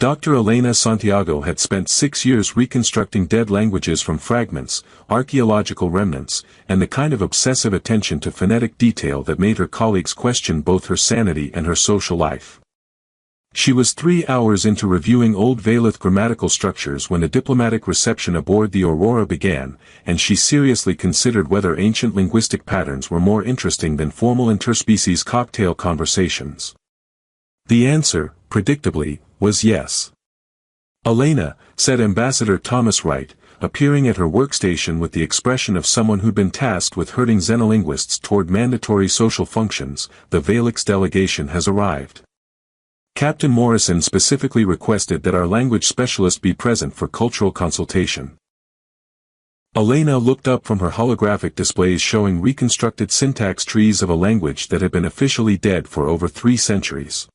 Dr. Elena Santiago had spent 6 years reconstructing dead languages from fragments, archaeological remnants, and the kind of obsessive attention to phonetic detail that made her colleagues question both her sanity and her social life. She was 3 hours into reviewing Old Velith grammatical structures when a diplomatic reception aboard the Aurora began, and she seriously considered whether ancient linguistic patterns were more interesting than formal interspecies cocktail conversations. The answer, predictably, was yes. "Elena," said Ambassador Thomas Wright, appearing at her workstation with the expression of someone who'd been tasked with herding xenolinguists toward mandatory social functions, "the Valix delegation has arrived. Captain Morrison specifically requested that our language specialist be present for cultural consultation." Elena looked up from her holographic displays showing reconstructed syntax trees of a language that had been officially dead for over 3 centuries.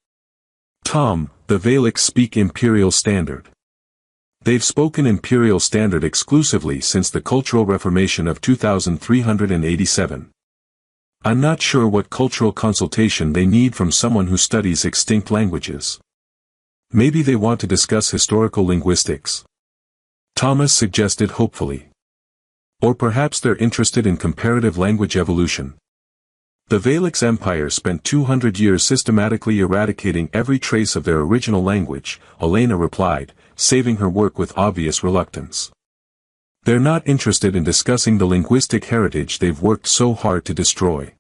"Tom, the Valix speak Imperial Standard. They've spoken Imperial Standard exclusively since the Cultural Reformation of 2387. I'm not sure what cultural consultation they need from someone who studies extinct languages. Maybe they want to discuss historical linguistics," Thomas suggested hopefully. "Or perhaps they're interested in comparative language evolution. The Valix Empire spent 200 years systematically eradicating every trace of their original language," Elena replied, saving her work with obvious reluctance. "They're not interested in discussing the linguistic heritage they've worked so hard to destroy."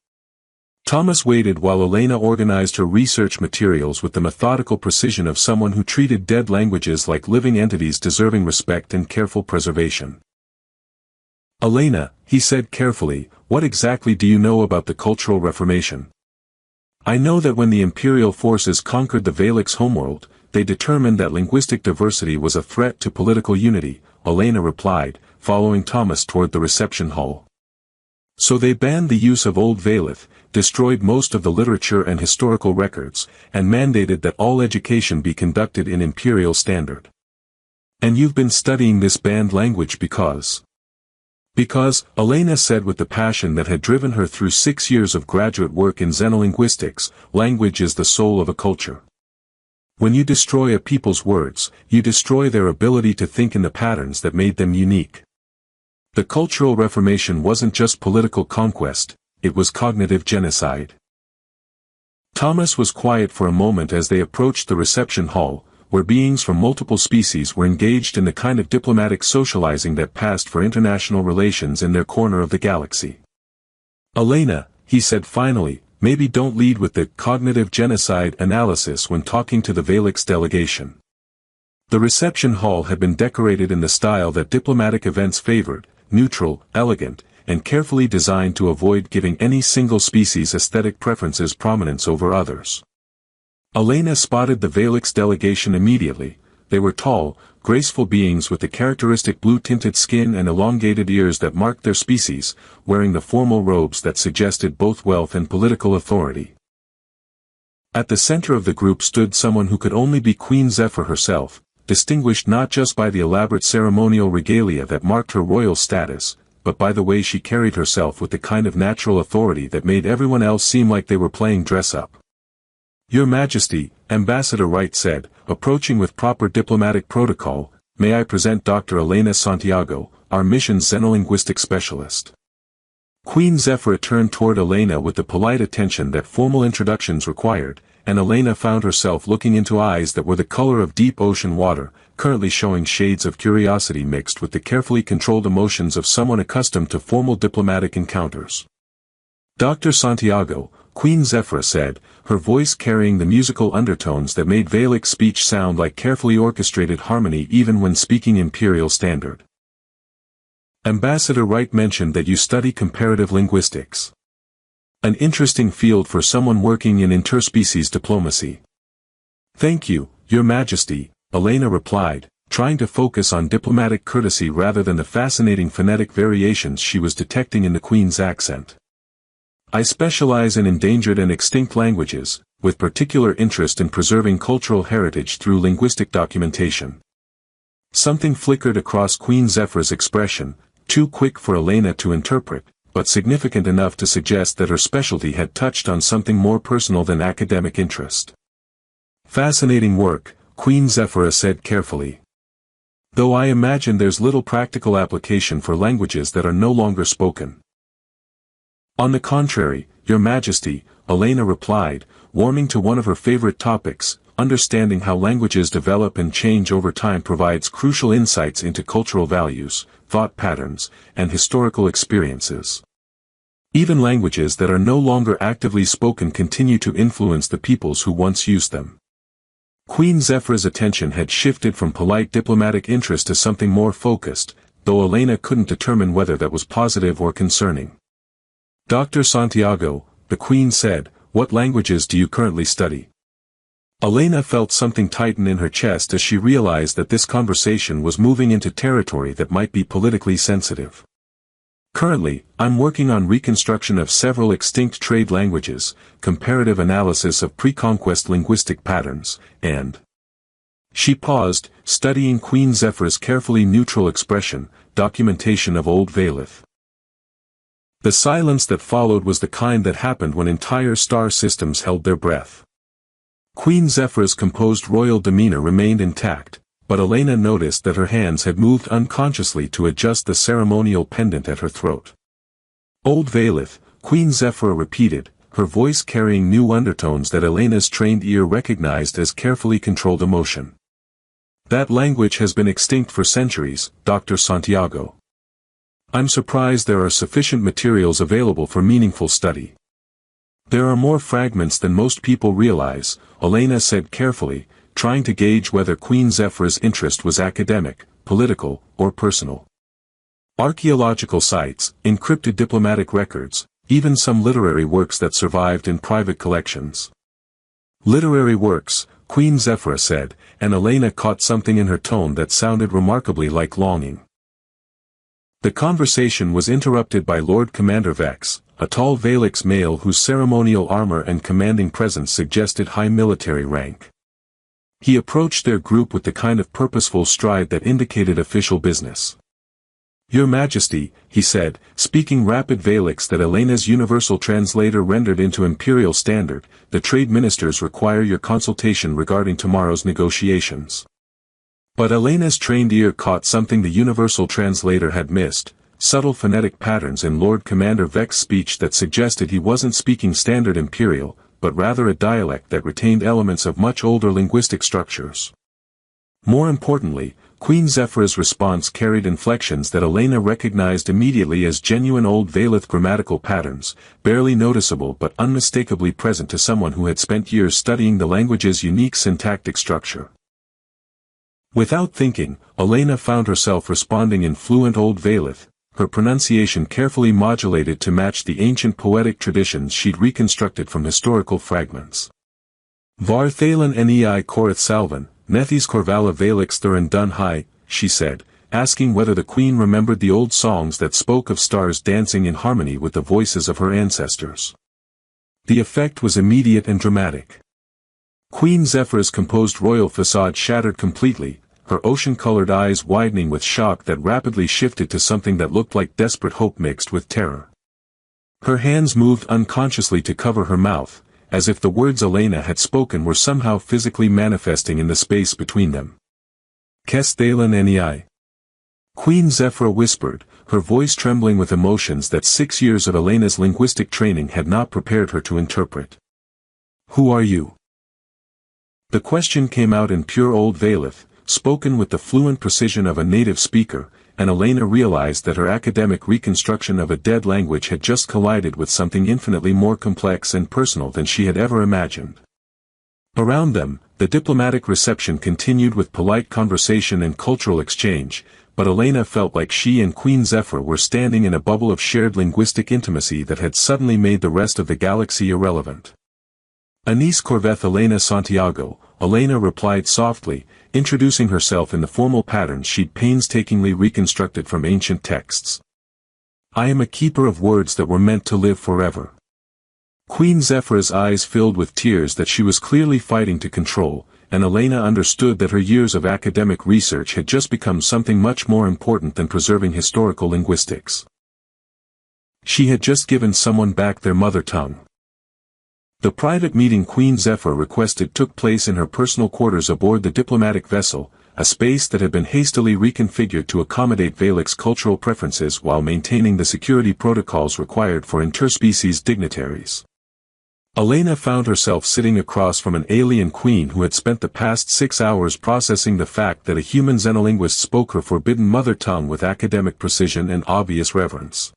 Thomas waited while Elena organized her research materials with the methodical precision of someone who treated dead languages like living entities deserving respect and careful preservation. "Elena," he said carefully, "what exactly do you know about the Cultural Reformation?" "I know that when the imperial forces conquered the Valix homeworld, they determined that linguistic diversity was a threat to political unity," Elena replied, following Thomas toward the reception hall. "So they banned the use of Old Velith, destroyed most of the literature and historical records, and mandated that all education be conducted in Imperial Standard. And you've been studying this banned language because..." "Because," Elena said with the passion that had driven her through 6 years of graduate work in xenolinguistics, "language is the soul of a culture. When you destroy a people's words, you destroy their ability to think in the patterns that made them unique. The Cultural Reformation wasn't just political conquest, it was cognitive genocide." Thomas was quiet for a moment as they approached the reception hall, where beings from multiple species were engaged in the kind of diplomatic socializing that passed for international relations in their corner of the galaxy. "Elena," he said finally, "maybe don't lead with the cognitive genocide analysis when talking to the Valix delegation." The reception hall had been decorated in the style that diplomatic events favored, neutral, elegant, and carefully designed to avoid giving any single species' aesthetic preferences prominence over others. Elena spotted the Valix delegation immediately. They were tall, graceful beings with the characteristic blue-tinted skin and elongated ears that marked their species, wearing the formal robes that suggested both wealth and political authority. At the center of the group stood someone who could only be Queen Zephyr herself, distinguished not just by the elaborate ceremonial regalia that marked her royal status, but by the way she carried herself with the kind of natural authority that made everyone else seem like they were playing dress-up. "Your Majesty," Ambassador Wright said, approaching with proper diplomatic protocol, "may I present Dr. Elena Santiago, our mission's xenolinguistic specialist." Queen Zephyr turned toward Elena with the polite attention that formal introductions required, and Elena found herself looking into eyes that were the color of deep ocean water, currently showing shades of curiosity mixed with the carefully controlled emotions of someone accustomed to formal diplomatic encounters. "Dr. Santiago," Queen Zephyr said, her voice carrying the musical undertones that made Valix speech sound like carefully orchestrated harmony even when speaking Imperial Standard. "Ambassador Wright mentioned that you study comparative linguistics. An interesting field for someone working in interspecies diplomacy." "Thank you, Your Majesty," Elena replied, trying to focus on diplomatic courtesy rather than the fascinating phonetic variations she was detecting in the Queen's accent. "I specialize in endangered and extinct languages, with particular interest in preserving cultural heritage through linguistic documentation." Something flickered across Queen Zephyr's expression, too quick for Elena to interpret, but significant enough to suggest that her specialty had touched on something more personal than academic interest. "Fascinating work," Queen Zephyra said carefully. Though I imagine there's little practical application for languages that are no longer spoken. On the contrary, Your Majesty, Elena replied, warming to one of her favorite topics. Understanding how languages develop and change over time provides crucial insights into cultural values, thought patterns, and historical experiences. Even languages that are no longer actively spoken continue to influence the peoples who once used them. Queen Zephyra's attention had shifted from polite diplomatic interest to something more focused, though Elena couldn't determine whether that was positive or concerning. Dr. Santiago, the Queen said, what languages do you currently study? Elena felt something tighten in her chest as she realized that this conversation was moving into territory that might be politically sensitive. Currently, I'm working on reconstruction of several extinct trade languages, comparative analysis of pre-conquest linguistic patterns, and... She paused, studying Queen Zephyra's carefully neutral expression, documentation of Old Valith. The silence that followed was the kind that happened when entire star systems held their breath. Queen Zephyra's composed royal demeanor remained intact, but Elena noticed that her hands had moved unconsciously to adjust the ceremonial pendant at her throat. Old Valith, Queen Zephyra repeated, her voice carrying new undertones that Elena's trained ear recognized as carefully controlled emotion. That language has been extinct for centuries, Dr. Santiago. I'm surprised there are sufficient materials available for meaningful study. There are more fragments than most people realize, Elena said carefully, trying to gauge whether Queen Zephyra's interest was academic, political, or personal. Archaeological sites, encrypted diplomatic records, even some literary works that survived in private collections. Literary works, Queen Zephyra said, and Elena caught something in her tone that sounded remarkably like longing. The conversation was interrupted by Lord Commander Vex, a tall Valix male whose ceremonial armor and commanding presence suggested high military rank. He approached their group with the kind of purposeful stride that indicated official business. Your Majesty, he said, speaking rapid Valix that Elena's universal translator rendered into imperial standard, the trade ministers require your consultation regarding tomorrow's negotiations. But Elena's trained ear caught something the universal translator had missed, subtle phonetic patterns in Lord Commander Vex's speech that suggested he wasn't speaking standard imperial, but rather a dialect that retained elements of much older linguistic structures. More importantly, Queen Zephyra's response carried inflections that Elena recognized immediately as genuine Old Valith grammatical patterns, barely noticeable but unmistakably present to someone who had spent years studying the language's unique syntactic structure. Without thinking, Elena found herself responding in fluent Old Valith, her pronunciation carefully modulated to match the ancient poetic traditions she'd reconstructed from historical fragments. Var Thalen nei Korith Salvan, Nethys Corvala Valix Thurin Dun High, she said, asking whether the queen remembered the old songs that spoke of stars dancing in harmony with the voices of her ancestors. The effect was immediate and dramatic. Queen Zephyra's composed royal facade shattered completely, her ocean-colored eyes widening with shock that rapidly shifted to something that looked like desperate hope mixed with terror. Her hands moved unconsciously to cover her mouth, as if the words Elena had spoken were somehow physically manifesting in the space between them. Kes Thalen nei. Queen Zephyra whispered, her voice trembling with emotions that 6 years of Elena's linguistic training had not prepared her to interpret. Who are you? The question came out in pure Old Valith, spoken with the fluent precision of a native speaker, and Elena realized that her academic reconstruction of a dead language had just collided with something infinitely more complex and personal than she had ever imagined. Around them, the diplomatic reception continued with polite conversation and cultural exchange, but Elena felt like she and Queen Zephyra were standing in a bubble of shared linguistic intimacy that had suddenly made the rest of the galaxy irrelevant. Anise Corveth Elena Santiago, Elena replied softly, introducing herself in the formal pattern she'd painstakingly reconstructed from ancient texts. I am a keeper of words that were meant to live forever. Queen Zephyra's eyes filled with tears that she was clearly fighting to control, and Elena understood that her years of academic research had just become something much more important than preserving historical linguistics. She had just given someone back their mother tongue. The private meeting Queen Zephyr requested took place in her personal quarters aboard the diplomatic vessel, a space that had been hastily reconfigured to accommodate Valak's cultural preferences while maintaining the security protocols required for interspecies dignitaries. Elena found herself sitting across from an alien queen who had spent the past 6 hours processing the fact that a human xenolinguist spoke her forbidden mother tongue with academic precision and obvious reverence.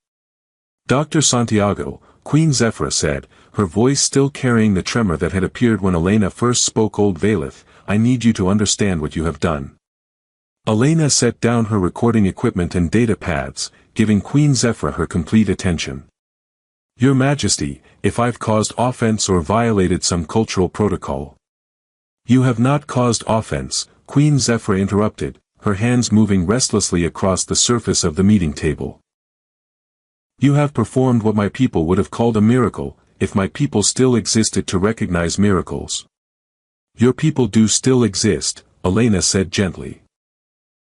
Dr. Santiago, Queen Zephyr said, her voice still carrying the tremor that had appeared when Elena first spoke Old Valith, I need you to understand what you have done. Elena set down her recording equipment and data pads, giving Queen Zephyr her complete attention. Your Majesty, if I've caused offense or violated some cultural protocol. You have not caused offense, Queen Zephyr interrupted, her hands moving restlessly across the surface of the meeting table. You have performed what my people would have called a miracle, if my people still existed to recognize miracles. Your people do still exist, Elena said gently.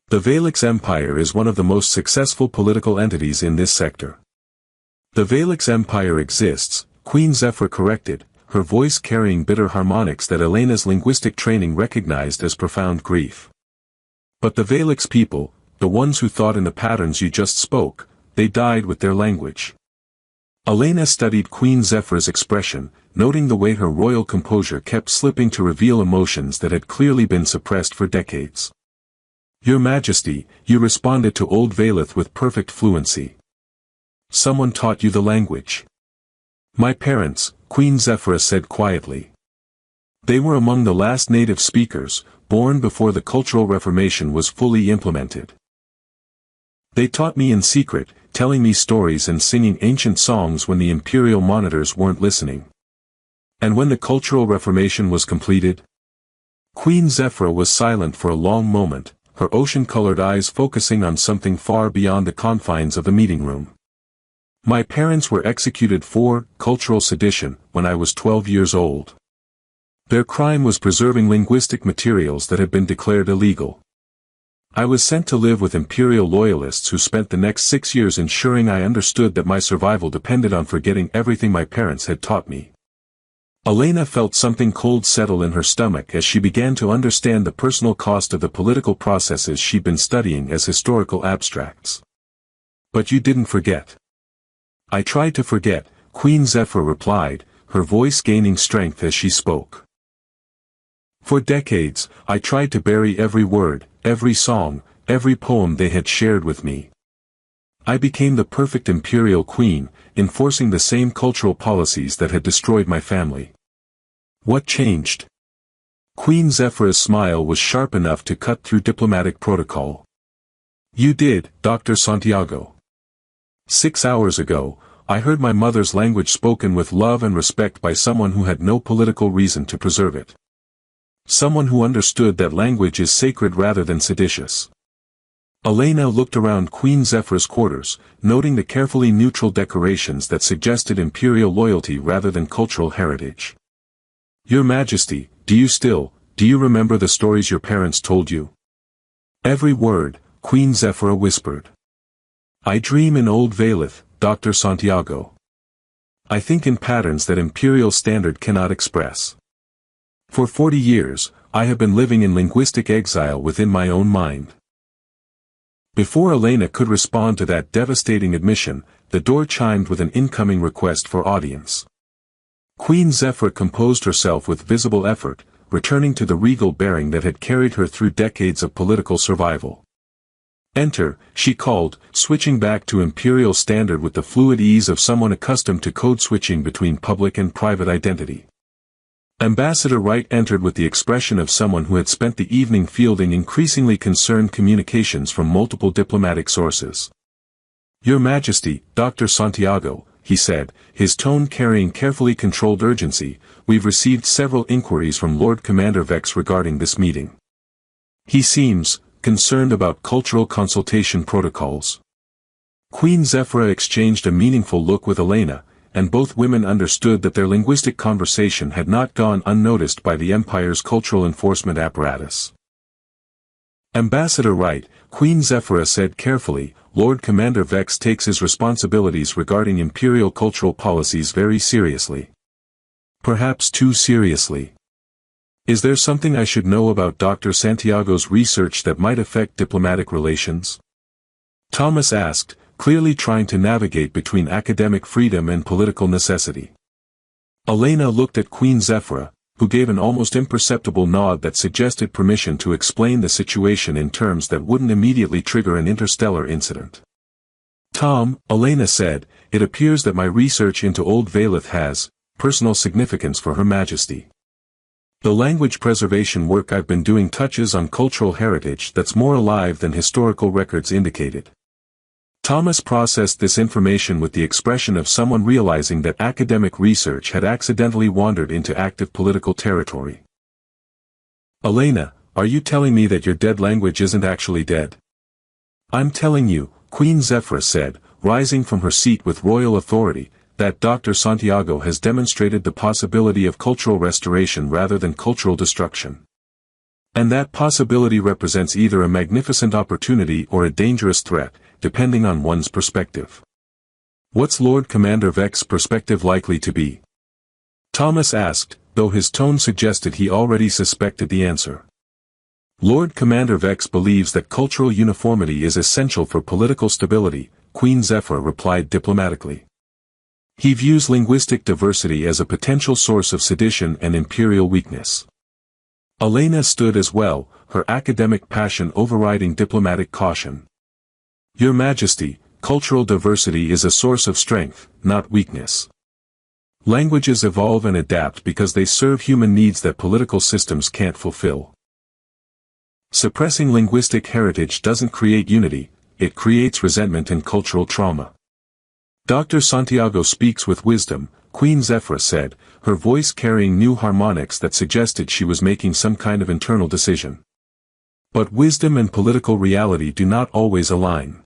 The Valak's Empire is one of the most successful political entities in this sector. The Valak's Empire exists, Queen Zephyr corrected, her voice carrying bitter harmonics that Elena's linguistic training recognized as profound grief. But the Valak's people, the ones who thought in the patterns you just spoke, they died with their language. Elena studied Queen Zephyr's expression, noting the way her royal composure kept slipping to reveal emotions that had clearly been suppressed for decades. Your Majesty, you responded to Old Valith with perfect fluency. Someone taught you the language. My parents, Queen Zephyr said quietly. They were among the last native speakers, born before the Cultural Reformation was fully implemented. They taught me in secret, telling me stories and singing ancient songs when the imperial monitors weren't listening. And when the Cultural Reformation was completed? Queen Zephyr was silent for a long moment, her ocean-colored eyes focusing on something far beyond the confines of the meeting room. My parents were executed for cultural sedition when I was 12 years old. Their crime was preserving linguistic materials that had been declared illegal. I was sent to live with imperial loyalists who spent the next 6 years ensuring I understood that my survival depended on forgetting everything my parents had taught me. Elena felt something cold settle in her stomach as she began to understand the personal cost of the political processes she'd been studying as historical abstracts. But you didn't forget. I tried to forget, Queen Zephyr replied, her voice gaining strength as she spoke. For decades, I tried to bury every word, every song, every poem they had shared with me. I became the perfect imperial queen, enforcing the same cultural policies that had destroyed my family. What changed? Queen Zephyr's smile was sharp enough to cut through diplomatic protocol. You did, Dr. Santiago. 6 hours ago, I heard my mother's language spoken with love and respect by someone who had no political reason to preserve it. Someone who understood that language is sacred rather than seditious. Elena looked around Queen Zephyr's quarters, noting the carefully neutral decorations that suggested imperial loyalty rather than cultural heritage. Your Majesty, do you remember the stories your parents told you? Every word, Queen Zephyr whispered. I dream in Old Valith, Dr. Santiago. I think in patterns that imperial standard cannot express. For 40 years, I have been living in linguistic exile within my own mind. Before Elena could respond to that devastating admission, the door chimed with an incoming request for audience. Queen Zephyr composed herself with visible effort, returning to the regal bearing that had carried her through decades of political survival. Enter, she called, switching back to imperial standard with the fluid ease of someone accustomed to code switching between public and private identity. Ambassador Wright entered with the expression of someone who had spent the evening fielding increasingly concerned communications from multiple diplomatic sources. Your Majesty, Dr. Santiago, he said, his tone carrying carefully controlled urgency, we've received several inquiries from Lord Commander Vex regarding this meeting. He seems concerned about cultural consultation protocols. Queen Zephyr exchanged a meaningful look with Elena, and both women understood that their linguistic conversation had not gone unnoticed by the Empire's cultural enforcement apparatus. Ambassador Wright, Queen Zephyr said carefully, Lord Commander Vex takes his responsibilities regarding imperial cultural policies very seriously. Perhaps too seriously. Is there something I should know about Dr. Santiago's research that might affect diplomatic relations? Thomas asked, clearly trying to navigate between academic freedom and political necessity. Elena looked at Queen Zephyra, who gave an almost imperceptible nod that suggested permission to explain the situation in terms that wouldn't immediately trigger an interstellar incident. Tom, Elena said, it appears that my research into Old Valith has personal significance for Her Majesty. The language preservation work I've been doing touches on cultural heritage that's more alive than historical records indicated. Thomas processed this information with the expression of someone realizing that academic research had accidentally wandered into active political territory. Elena, are you telling me that your dead language isn't actually dead? I'm telling you, Queen Zephyra said, rising from her seat with royal authority, that Dr. Santiago has demonstrated the possibility of cultural restoration rather than cultural destruction. And that possibility represents either a magnificent opportunity or a dangerous threat, depending on one's perspective. What's Lord Commander Vex's perspective likely to be? Thomas asked, though his tone suggested he already suspected the answer. Lord Commander Vex believes that cultural uniformity is essential for political stability, Queen Zephyra replied diplomatically. He views linguistic diversity as a potential source of sedition and imperial weakness. Elena stood as well, her academic passion overriding diplomatic caution. Your Majesty, cultural diversity is a source of strength, not weakness. Languages evolve and adapt because they serve human needs that political systems can't fulfill. Suppressing linguistic heritage doesn't create unity, it creates resentment and cultural trauma. Dr. Santiago speaks with wisdom, Queen Zephyra said, her voice carrying new harmonics that suggested she was making some kind of internal decision. But wisdom and political reality do not always align.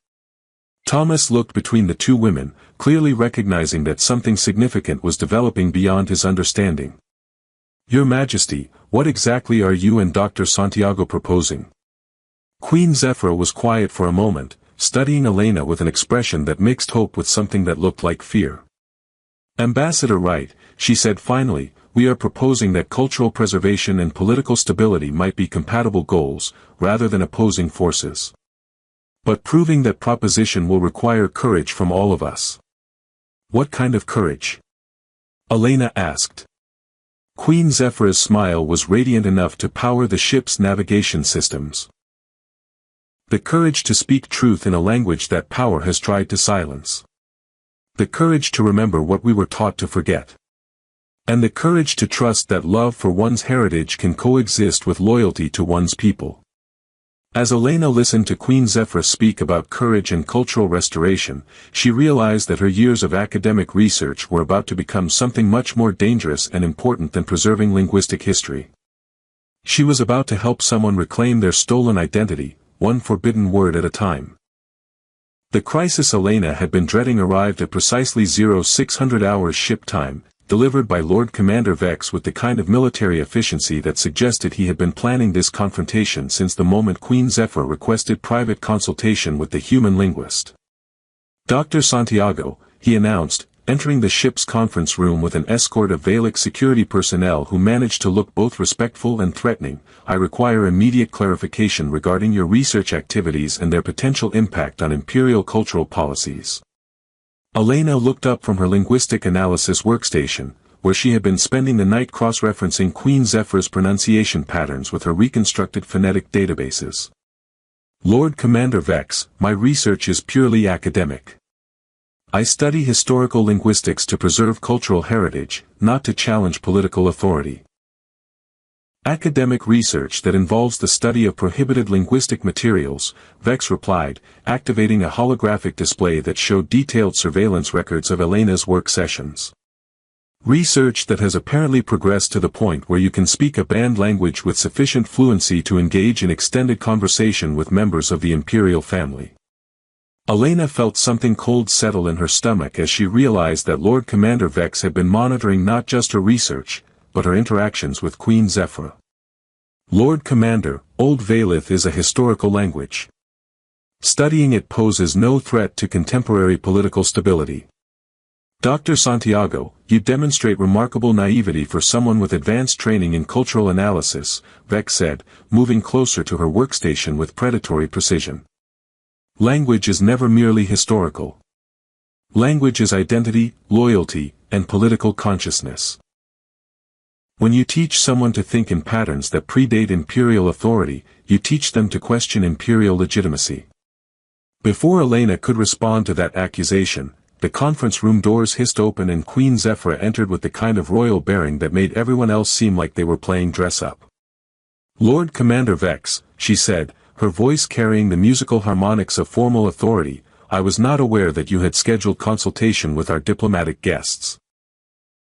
Thomas looked between the two women, clearly recognizing that something significant was developing beyond his understanding. Your Majesty, what exactly are you and Dr. Santiago proposing? Queen Zephyra was quiet for a moment, studying Elena with an expression that mixed hope with something that looked like fear. Ambassador Wright, she said finally, we are proposing that cultural preservation and political stability might be compatible goals, rather than opposing forces. But proving that proposition will require courage from all of us. What kind of courage? Elena asked. Queen Zephyra's smile was radiant enough to power the ship's navigation systems. The courage to speak truth in a language that power has tried to silence. The courage to remember what we were taught to forget. And the courage to trust that love for one's heritage can coexist with loyalty to one's people. As Elena listened to Queen Zephyra speak about courage and cultural restoration, she realized that her years of academic research were about to become something much more dangerous and important than preserving linguistic history. She was about to help someone reclaim their stolen identity, one forbidden word at a time. The crisis Elena had been dreading arrived at precisely 0600 hours ship time, delivered by Lord Commander Vex with the kind of military efficiency that suggested he had been planning this confrontation since the moment Queen Zephyra requested private consultation with the human linguist. Dr. Santiago, he announced, entering the ship's conference room with an escort of Valak security personnel who managed to look both respectful and threatening, I require immediate clarification regarding your research activities and their potential impact on imperial cultural policies. Elena looked up from her linguistic analysis workstation, where she had been spending the night cross-referencing Queen Zephyra's pronunciation patterns with her reconstructed phonetic databases. Lord Commander Vex, my research is purely academic. I study historical linguistics to preserve cultural heritage, not to challenge political authority. Academic research that involves the study of prohibited linguistic materials, Vex replied, activating a holographic display that showed detailed surveillance records of Elena's work sessions. Research that has apparently progressed to the point where you can speak a banned language with sufficient fluency to engage in extended conversation with members of the imperial family. Elena felt something cold settle in her stomach as she realized that Lord Commander Vex had been monitoring not just her research, but her interactions with Queen Zephyra. Lord Commander, Old Valith is a historical language. Studying it poses no threat to contemporary political stability. Dr. Santiago, you demonstrate remarkable naivety for someone with advanced training in cultural analysis, Vex said, moving closer to her workstation with predatory precision. Language is never merely historical. Language is identity, loyalty, and political consciousness. When you teach someone to think in patterns that predate imperial authority, you teach them to question imperial legitimacy. Before Elena could respond to that accusation, the conference room doors hissed open and Queen Zephyra entered with the kind of royal bearing that made everyone else seem like they were playing dress-up. Lord Commander Vex, she said, her voice carrying the musical harmonics of formal authority, I was not aware that you had scheduled consultation with our diplomatic guests.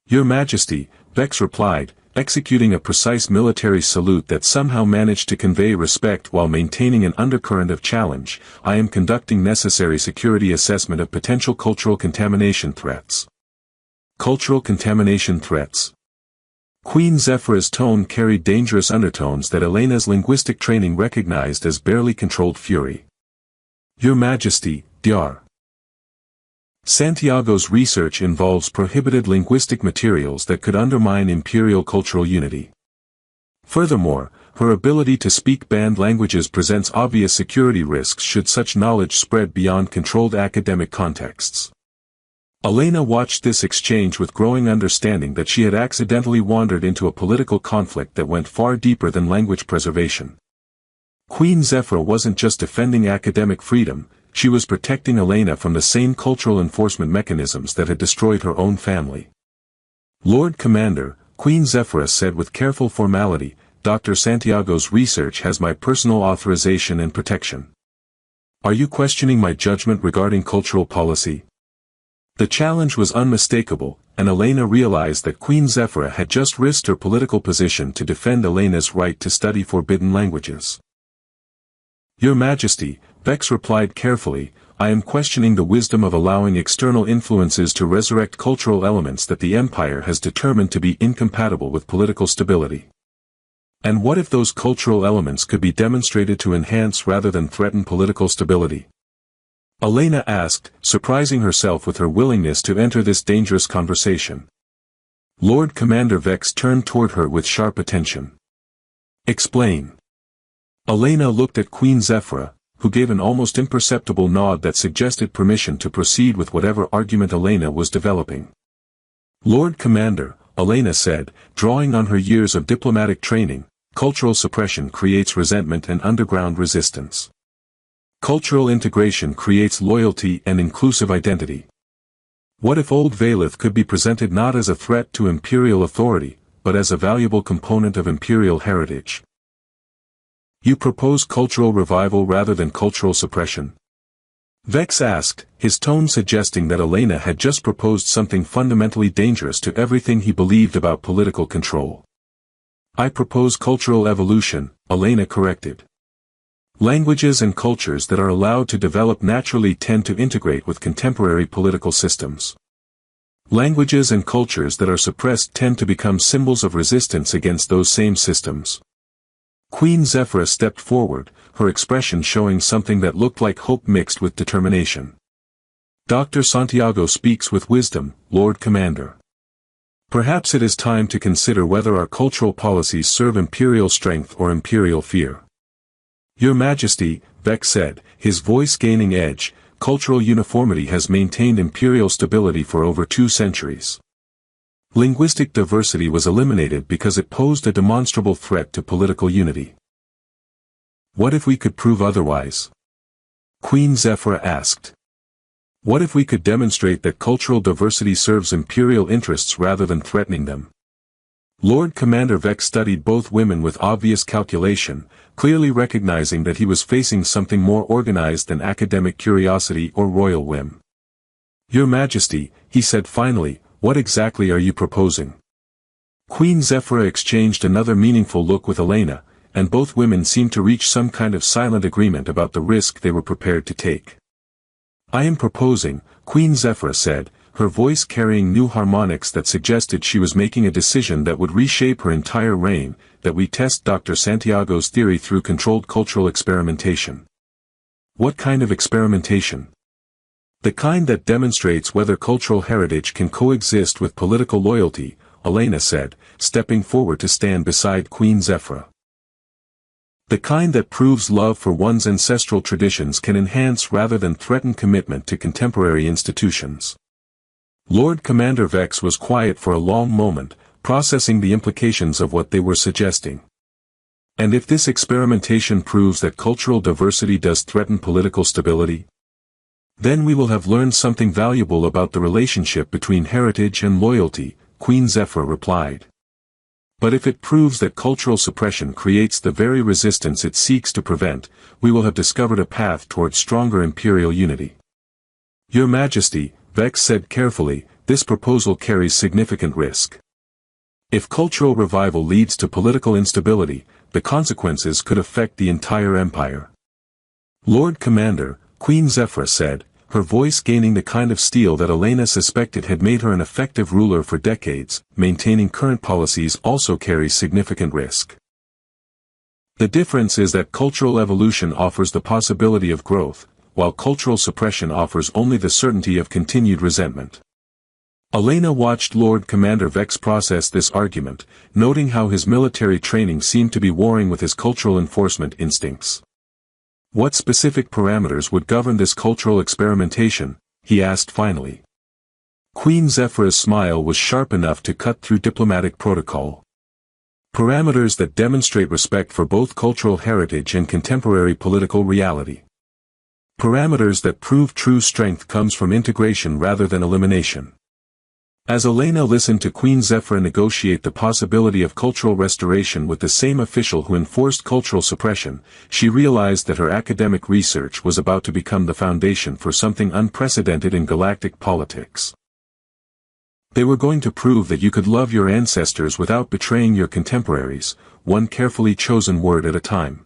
Your Majesty, Vex replied, executing a precise military salute that somehow managed to convey respect while maintaining an undercurrent of challenge, I am conducting necessary security assessment of potential cultural contamination threats. Cultural contamination threats. Queen Zephyra's tone carried dangerous undertones that Elena's linguistic training recognized as barely controlled fury. Your Majesty, Dr. Santiago's research involves prohibited linguistic materials that could undermine imperial cultural unity. Furthermore, her ability to speak banned languages presents obvious security risks should such knowledge spread beyond controlled academic contexts. Elena watched this exchange with growing understanding that she had accidentally wandered into a political conflict that went far deeper than language preservation. Queen Zephyra wasn't just defending academic freedom, she was protecting Elena from the same cultural enforcement mechanisms that had destroyed her own family. Lord Commander, Queen Zephyra said with careful formality, Dr. Santiago's research has my personal authorization and protection. Are you questioning my judgment regarding cultural policy? The challenge was unmistakable, and Elena realized that Queen Zephyra had just risked her political position to defend Elena's right to study forbidden languages. Your Majesty, Vex replied carefully, I am questioning the wisdom of allowing external influences to resurrect cultural elements that the Empire has determined to be incompatible with political stability. And what if those cultural elements could be demonstrated to enhance rather than threaten political stability? Elena asked, surprising herself with her willingness to enter this dangerous conversation. Lord Commander Vex turned toward her with sharp attention. Explain. Elena looked at Queen Zephyra, who gave an almost imperceptible nod that suggested permission to proceed with whatever argument Elena was developing. Lord Commander, Elena said, drawing on her years of diplomatic training, cultural suppression creates resentment and underground resistance. Cultural integration creates loyalty and inclusive identity. What if Old Valeth could be presented not as a threat to imperial authority, but as a valuable component of imperial heritage? You propose cultural revival rather than cultural suppression? Vex asked, his tone suggesting that Elena had just proposed something fundamentally dangerous to everything he believed about political control. I propose cultural evolution, Elena corrected. Languages and cultures that are allowed to develop naturally tend to integrate with contemporary political systems. Languages and cultures that are suppressed tend to become symbols of resistance against those same systems. Queen Zephyra stepped forward, her expression showing something that looked like hope mixed with determination. Dr. Santiago speaks with wisdom, Lord Commander. Perhaps it is time to consider whether our cultural policies serve imperial strength or imperial fear. Your Majesty, Vex said, his voice gaining edge, cultural uniformity has maintained imperial stability for over 2 centuries. Linguistic diversity was eliminated because it posed a demonstrable threat to political unity. What if we could prove otherwise? Queen Zephyra asked. What if we could demonstrate that cultural diversity serves imperial interests rather than threatening them? Lord Commander Vex studied both women with obvious calculation, clearly recognizing that he was facing something more organized than academic curiosity or royal whim. Your Majesty, he said finally, what exactly are you proposing? Queen Zephyra exchanged another meaningful look with Elena, and both women seemed to reach some kind of silent agreement about the risk they were prepared to take. I am proposing, Queen Zephyra said, her voice carrying new harmonics that suggested she was making a decision that would reshape her entire reign, that we test Dr. Santiago's theory through controlled cultural experimentation. What kind of experimentation? The kind that demonstrates whether cultural heritage can coexist with political loyalty, Elena said, stepping forward to stand beside Queen Zephyra. The kind that proves love for one's ancestral traditions can enhance rather than threaten commitment to contemporary institutions. Lord Commander Vex was quiet for a long moment, processing the implications of what they were suggesting. And if this experimentation proves that cultural diversity does threaten political stability, then we will have learned something valuable about the relationship between heritage and loyalty, Queen Zephyr replied. But if it proves that cultural suppression creates the very resistance it seeks to prevent, we will have discovered a path towards stronger imperial unity. Your Majesty, Vex said carefully, this proposal carries significant risk. If cultural revival leads to political instability, the consequences could affect the entire empire. Lord Commander, Queen Zephyra said, her voice gaining the kind of steel that Elena suspected had made her an effective ruler for decades. Maintaining current policies also carries significant risk. The difference is that cultural evolution offers the possibility of growth, while cultural suppression offers only the certainty of continued resentment. Elena watched Lord Commander Vex process this argument, noting how his military training seemed to be warring with his cultural enforcement instincts. What specific parameters would govern this cultural experimentation? He asked finally. Queen Zephyra's smile was sharp enough to cut through diplomatic protocol. Parameters that demonstrate respect for both cultural heritage and contemporary political reality. Parameters that prove true strength comes from integration rather than elimination. As Elena listened to Queen Zephyra negotiate the possibility of cultural restoration with the same official who enforced cultural suppression, she realized that her academic research was about to become the foundation for something unprecedented in galactic politics. They were going to prove that you could love your ancestors without betraying your contemporaries, one carefully chosen word at a time.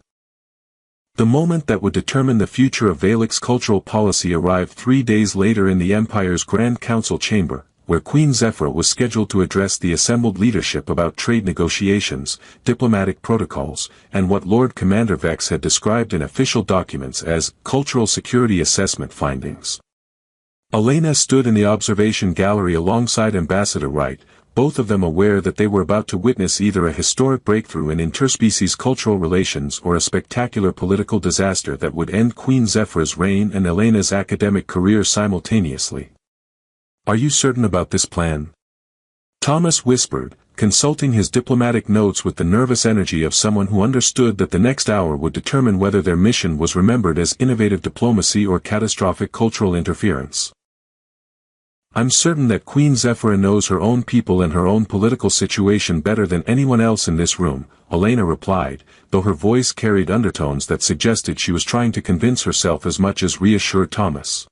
The moment that would determine the future of Valak's cultural policy arrived 3 days later in the Empire's Grand Council chamber, where Queen Zephyra was scheduled to address the assembled leadership about trade negotiations, diplomatic protocols, and what Lord Commander Vex had described in official documents as cultural security assessment findings. Elena stood in the observation gallery alongside Ambassador Wright, both of them aware that they were about to witness either a historic breakthrough in interspecies cultural relations or a spectacular political disaster that would end Queen Zephyra's reign and Elena's academic career simultaneously. Are you certain about this plan? Thomas whispered, consulting his diplomatic notes with the nervous energy of someone who understood that the next hour would determine whether their mission was remembered as innovative diplomacy or catastrophic cultural interference. I'm certain that Queen Zephyra knows her own people and her own political situation better than anyone else in this room, Elena replied, though her voice carried undertones that suggested she was trying to convince herself as much as reassure Thomas.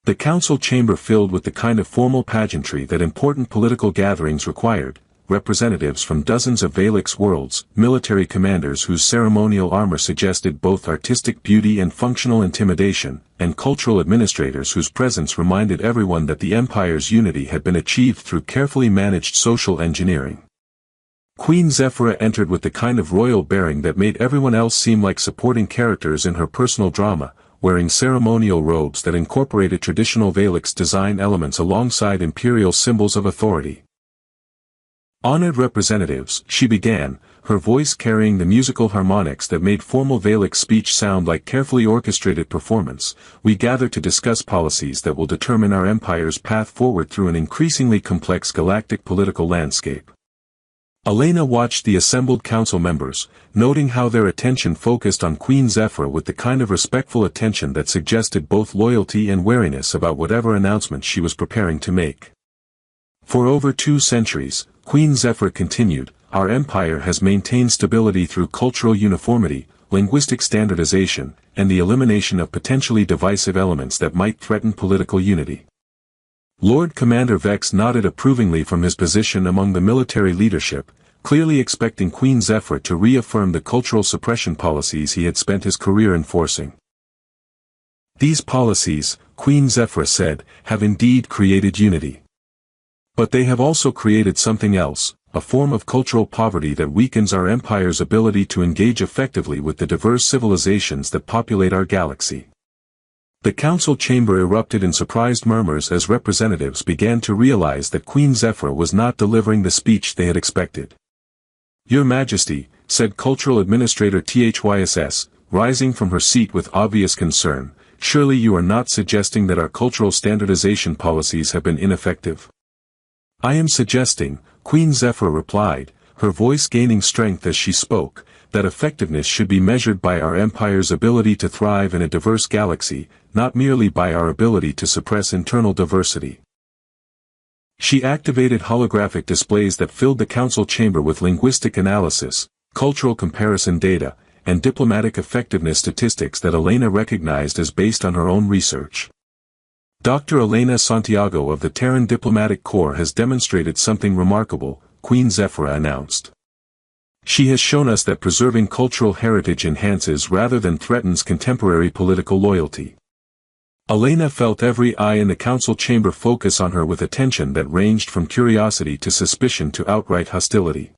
The council chamber filled with the kind of formal pageantry that important political gatherings required, representatives from dozens of Valak's worlds, military commanders whose ceremonial armor suggested both artistic beauty and functional intimidation, and cultural administrators whose presence reminded everyone that the Empire's unity had been achieved through carefully managed social engineering. Queen Zephyra entered with the kind of royal bearing that made everyone else seem like supporting characters in her personal drama, wearing ceremonial robes that incorporated traditional Valak's design elements alongside imperial symbols of authority. Honored representatives, she began, her voice carrying the musical harmonics that made formal Valak speech sound like carefully orchestrated performance. We gather to discuss policies that will determine our empire's path forward through an increasingly complex galactic political landscape. Elena watched the assembled council members, noting how their attention focused on Queen Zephyra with the kind of respectful attention that suggested both loyalty and wariness about whatever announcement she was preparing to make. For over 2 centuries, Queen Zephyra continued, our empire has maintained stability through cultural uniformity, linguistic standardization, and the elimination of potentially divisive elements that might threaten political unity. Lord Commander Vex nodded approvingly from his position among the military leadership, clearly expecting Queen Zephyra to reaffirm the cultural suppression policies he had spent his career enforcing. These policies, Queen Zephyra said, have indeed created unity. But they have also created something else, a form of cultural poverty that weakens our empire's ability to engage effectively with the diverse civilizations that populate our galaxy. The council chamber erupted in surprised murmurs as representatives began to realize that Queen Zephyr was not delivering the speech they had expected. "Your Majesty," said Cultural Administrator Thyss, rising from her seat with obvious concern, "surely you are not suggesting that our cultural standardization policies have been ineffective?" "I am suggesting," Queen Zephyr replied, her voice gaining strength as she spoke, "that effectiveness should be measured by our empire's ability to thrive in a diverse galaxy, not merely by our ability to suppress internal diversity." She activated holographic displays that filled the council chamber with linguistic analysis, cultural comparison data, and diplomatic effectiveness statistics that Elena recognized as based on her own research. "Dr. Elena Santiago of the Terran Diplomatic Corps has demonstrated something remarkable," Queen Zephyr announced. "She has shown us that preserving cultural heritage enhances rather than threatens contemporary political loyalty." Elena felt every eye in the council chamber focus on her with attention that ranged from curiosity to suspicion to outright hostility.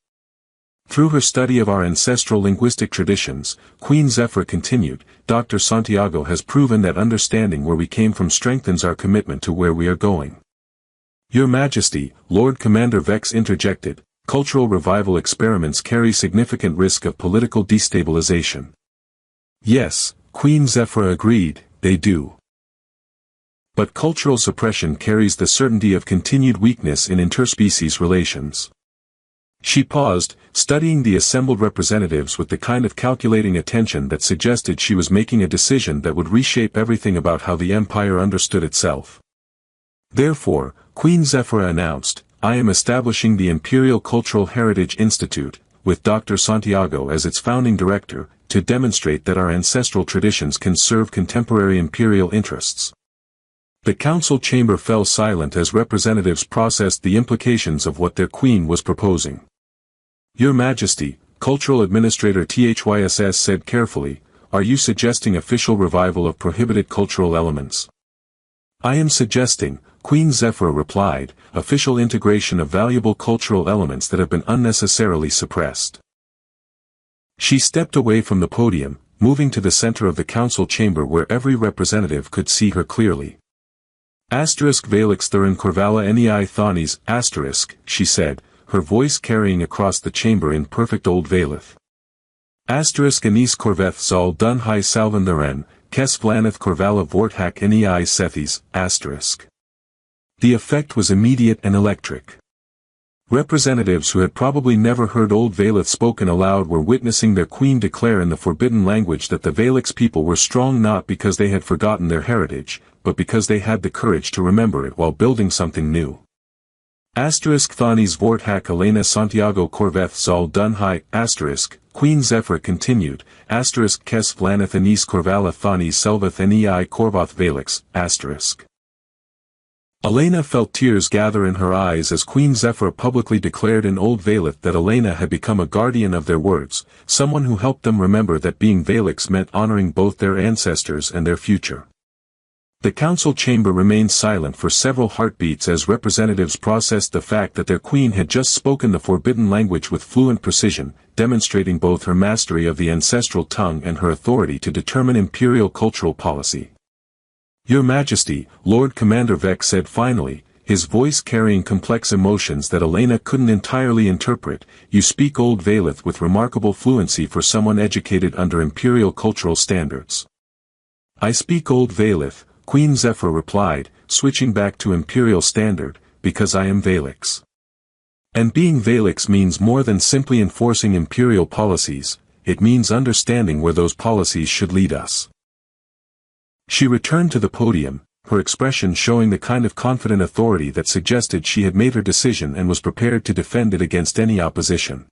Through her study of our ancestral linguistic traditions, Queen Zephyr continued, "Dr. Santiago has proven that understanding where we came from strengthens our commitment to where we are going." "Your Majesty," Lord Commander Vex interjected, "cultural revival experiments carry significant risk of political destabilization." "Yes," Queen Zephyr agreed, "they do. But cultural suppression carries the certainty of continued weakness in interspecies relations." She paused, studying the assembled representatives with the kind of calculating attention that suggested she was making a decision that would reshape everything about how the Empire understood itself. "Therefore," Queen Zephyr announced, "I am establishing the Imperial Cultural Heritage Institute, with Dr. Santiago as its founding director, to demonstrate that our ancestral traditions can serve contemporary imperial interests." The council chamber fell silent as representatives processed the implications of what their queen was proposing. "Your Majesty," Cultural Administrator Thyss said carefully, "are you suggesting official revival of prohibited cultural elements?" "I am suggesting," Queen Zephyr replied, "official integration of valuable cultural elements that have been unnecessarily suppressed." She stepped away from the podium, moving to the center of the council chamber where every representative could see her clearly. Valix Thurin Corvala Nei Thanis, she said, her voice carrying across the chamber in perfect Old Valith. Anis Corveth Zal Dun Hi Salvan Tharen, Kes Vlaneth Corvala Vorthak Nei Sethis, The effect was immediate and electric. Representatives who had probably never heard Old Valith spoken aloud were witnessing their queen declare in the forbidden language that the Valix people were strong not because they had forgotten their heritage, but because they had the courage to remember it while building something new. Thanis Vorthak Elena Santiago Corveth Zal Dunhai, Queen Zephyr continued, Kes Vlaneth Anis Corvala Thanis Selveth Nei Corvoth Valix, Elena felt tears gather in her eyes as Queen Zephyr publicly declared in Old Valith that Elena had become a guardian of their words, someone who helped them remember that being Valix meant honoring both their ancestors and their future. The council chamber remained silent for several heartbeats as representatives processed the fact that their queen had just spoken the forbidden language with fluent precision, demonstrating both her mastery of the ancestral tongue and her authority to determine imperial cultural policy. "Your Majesty," Lord Commander Vex said finally, his voice carrying complex emotions that Elena couldn't entirely interpret, "you speak Old Valith with remarkable fluency for someone educated under imperial cultural standards." "I speak Old Valith," Queen Zephyr replied, switching back to imperial standard, "because I am Valix. And being Valix means more than simply enforcing imperial policies, it means understanding where those policies should lead us." She returned to the podium, her expression showing the kind of confident authority that suggested she had made her decision and was prepared to defend it against any opposition.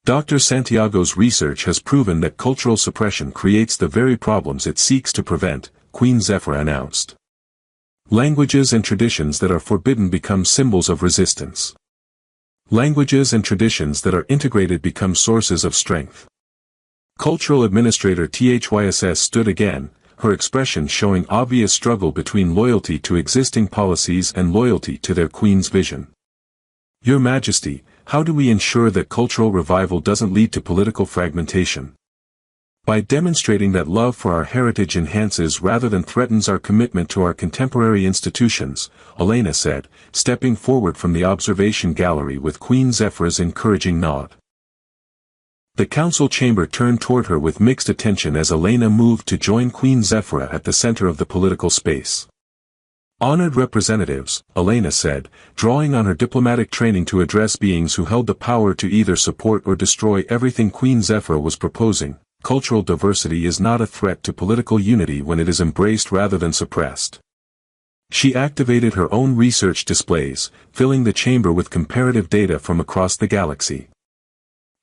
Dr. Santiago's research has proven that cultural suppression creates the very problems it seeks to prevent, Queen Zephyr announced. Languages and traditions that are forbidden become symbols of resistance. Languages and traditions that are integrated become sources of strength. Cultural Administrator Thyss stood again, her expression showing obvious struggle between loyalty to existing policies and loyalty to their queen's vision. "Your Majesty, how do we ensure that cultural revival doesn't lead to political fragmentation?" By demonstrating that love for our heritage enhances rather than threatens our commitment to our contemporary institutions, Elena said, stepping forward from the observation gallery with Queen Zephyra's encouraging nod. The council chamber turned toward her with mixed attention as Elena moved to join Queen Zephyra at the center of the political space. Honored representatives, Elena said, drawing on her diplomatic training to address beings who held the power to either support or destroy everything Queen Zephyra was proposing. Cultural diversity is not a threat to political unity when it is embraced rather than suppressed. She activated her own research displays, filling the chamber with comparative data from across the galaxy.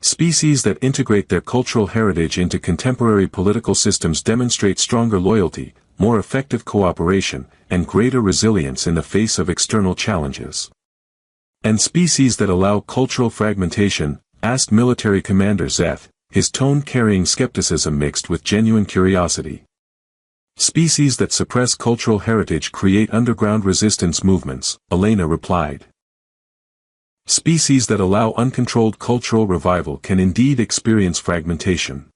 Species that integrate their cultural heritage into contemporary political systems demonstrate stronger loyalty, more effective cooperation, and greater resilience in the face of external challenges. And species that allow cultural fragmentation, asked Military Commander Zeth, his tone carrying skepticism mixed with genuine curiosity. Species that suppress cultural heritage create underground resistance movements, Elena replied. Species that allow uncontrolled cultural revival can indeed experience fragmentation.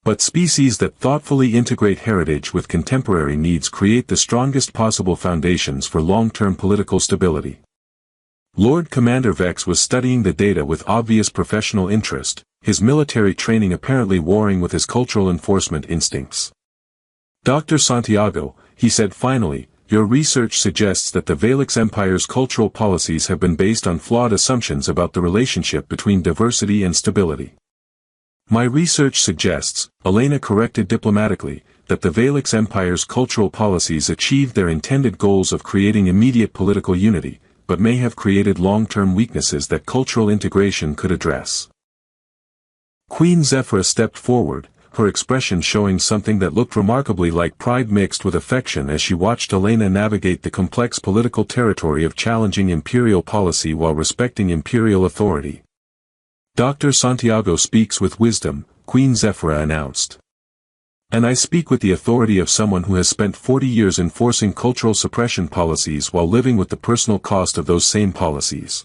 But species that thoughtfully integrate heritage with contemporary needs create the strongest possible foundations for long-term political stability. Lord Commander Vex was studying the data with obvious professional interest, his military training apparently warring with his cultural enforcement instincts. Dr. Santiago, he said finally, your research suggests that the Valix Empire's cultural policies have been based on flawed assumptions about the relationship between diversity and stability. My research suggests, Elena corrected diplomatically, that the Valix Empire's cultural policies achieved their intended goals of creating immediate political unity, but may have created long-term weaknesses that cultural integration could address. Queen Zephyra stepped forward, her expression showing something that looked remarkably like pride mixed with affection as she watched Elena navigate the complex political territory of challenging imperial policy while respecting imperial authority. Dr. Santiago speaks with wisdom, Queen Zephyra announced. And I speak with the authority of someone who has spent 40 years enforcing cultural suppression policies while living with the personal cost of those same policies.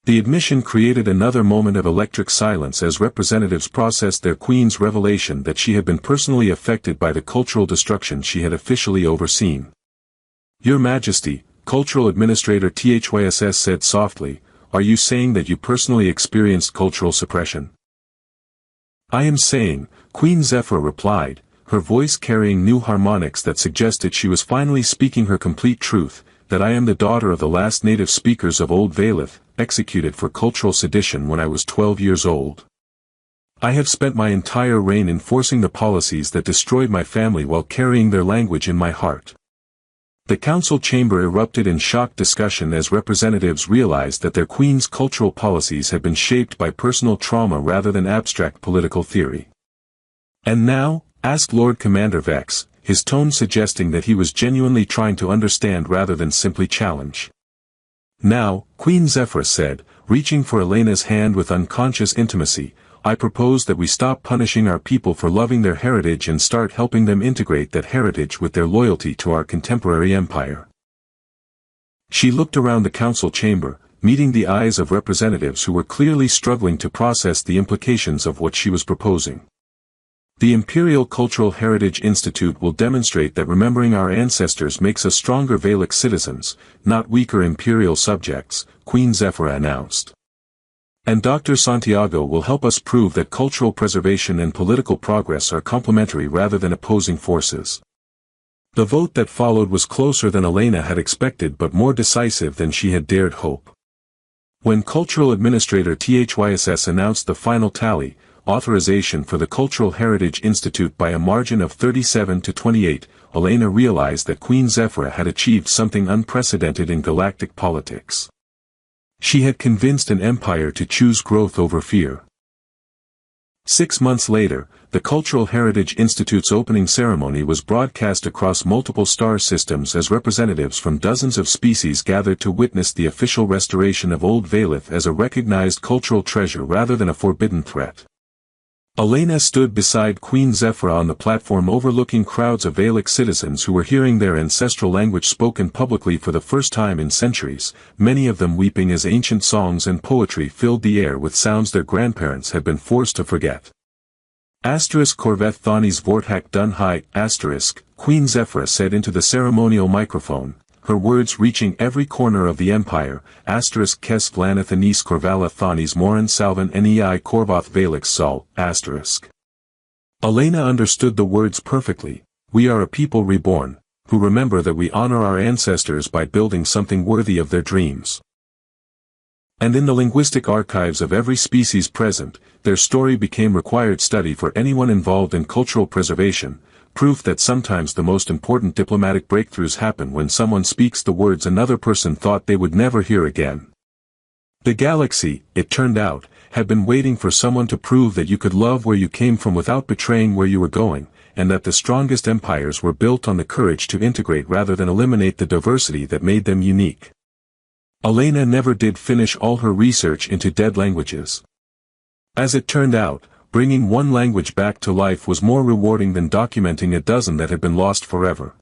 The admission created another moment of electric silence as representatives processed their queen's revelation that she had been personally affected by the cultural destruction she had officially overseen. Your Majesty, Cultural Administrator THYSS said softly, are you saying that you personally experienced cultural suppression? I am saying, Queen Zephyra replied, her voice carrying new harmonics that suggested she was finally speaking her complete truth, that I am the daughter of the last native speakers of Old Valith, executed for cultural sedition when I was 12 years old. I have spent my entire reign enforcing the policies that destroyed my family while carrying their language in my heart. The council chamber erupted in shocked discussion as representatives realized that their queen's cultural policies had been shaped by personal trauma rather than abstract political theory. And now, asked Lord Commander Vex, his tone suggesting that he was genuinely trying to understand rather than simply challenge. Now, Queen Zephyra said, reaching for Elena's hand with unconscious intimacy, I propose that we stop punishing our people for loving their heritage and start helping them integrate that heritage with their loyalty to our contemporary empire. She looked around the council chamber, meeting the eyes of representatives who were clearly struggling to process the implications of what she was proposing. The Imperial Cultural Heritage Institute will demonstrate that remembering our ancestors makes us stronger Valix citizens, not weaker imperial subjects, Queen Zephyra announced. And Dr. Santiago will help us prove that cultural preservation and political progress are complementary rather than opposing forces. The vote that followed was closer than Elena had expected but more decisive than she had dared hope. When Cultural Administrator THYSS announced the final tally, authorization for the Cultural Heritage Institute by a margin of 37 to 28, Elena realized that Queen Zephyra had achieved something unprecedented in galactic politics. She had convinced an empire to choose growth over fear. 6 months later, the Cultural Heritage Institute's opening ceremony was broadcast across multiple star systems as representatives from dozens of species gathered to witness the official restoration of Old Valith as a recognized cultural treasure rather than a forbidden threat. Elena stood beside Queen Zephyra on the platform overlooking crowds of Valix citizens who were hearing their ancestral language spoken publicly for the first time in centuries, many of them weeping as ancient songs and poetry filled the air with sounds their grandparents had been forced to forget. Corveth Thawnis Vorthak Dun Hai, Queen Zephyra said into the ceremonial microphone, her words reaching every corner of the empire, Kes Vlaneth Anis Corvala Thawnis Moran Salvan Nei Corvoth Valix Sol, Elena understood the words perfectly. We are a people reborn, who remember that we honor our ancestors by building something worthy of their dreams. And in the linguistic archives of every species present, their story became required study for anyone involved in cultural preservation, proof that sometimes the most important diplomatic breakthroughs happen when someone speaks the words another person thought they would never hear again. The galaxy, it turned out, had been waiting for someone to prove that you could love where you came from without betraying where you were going, and that the strongest empires were built on the courage to integrate rather than eliminate the diversity that made them unique. Elena never did finish all her research into dead languages. As it turned out, bringing one language back to life was more rewarding than documenting a dozen that had been lost forever.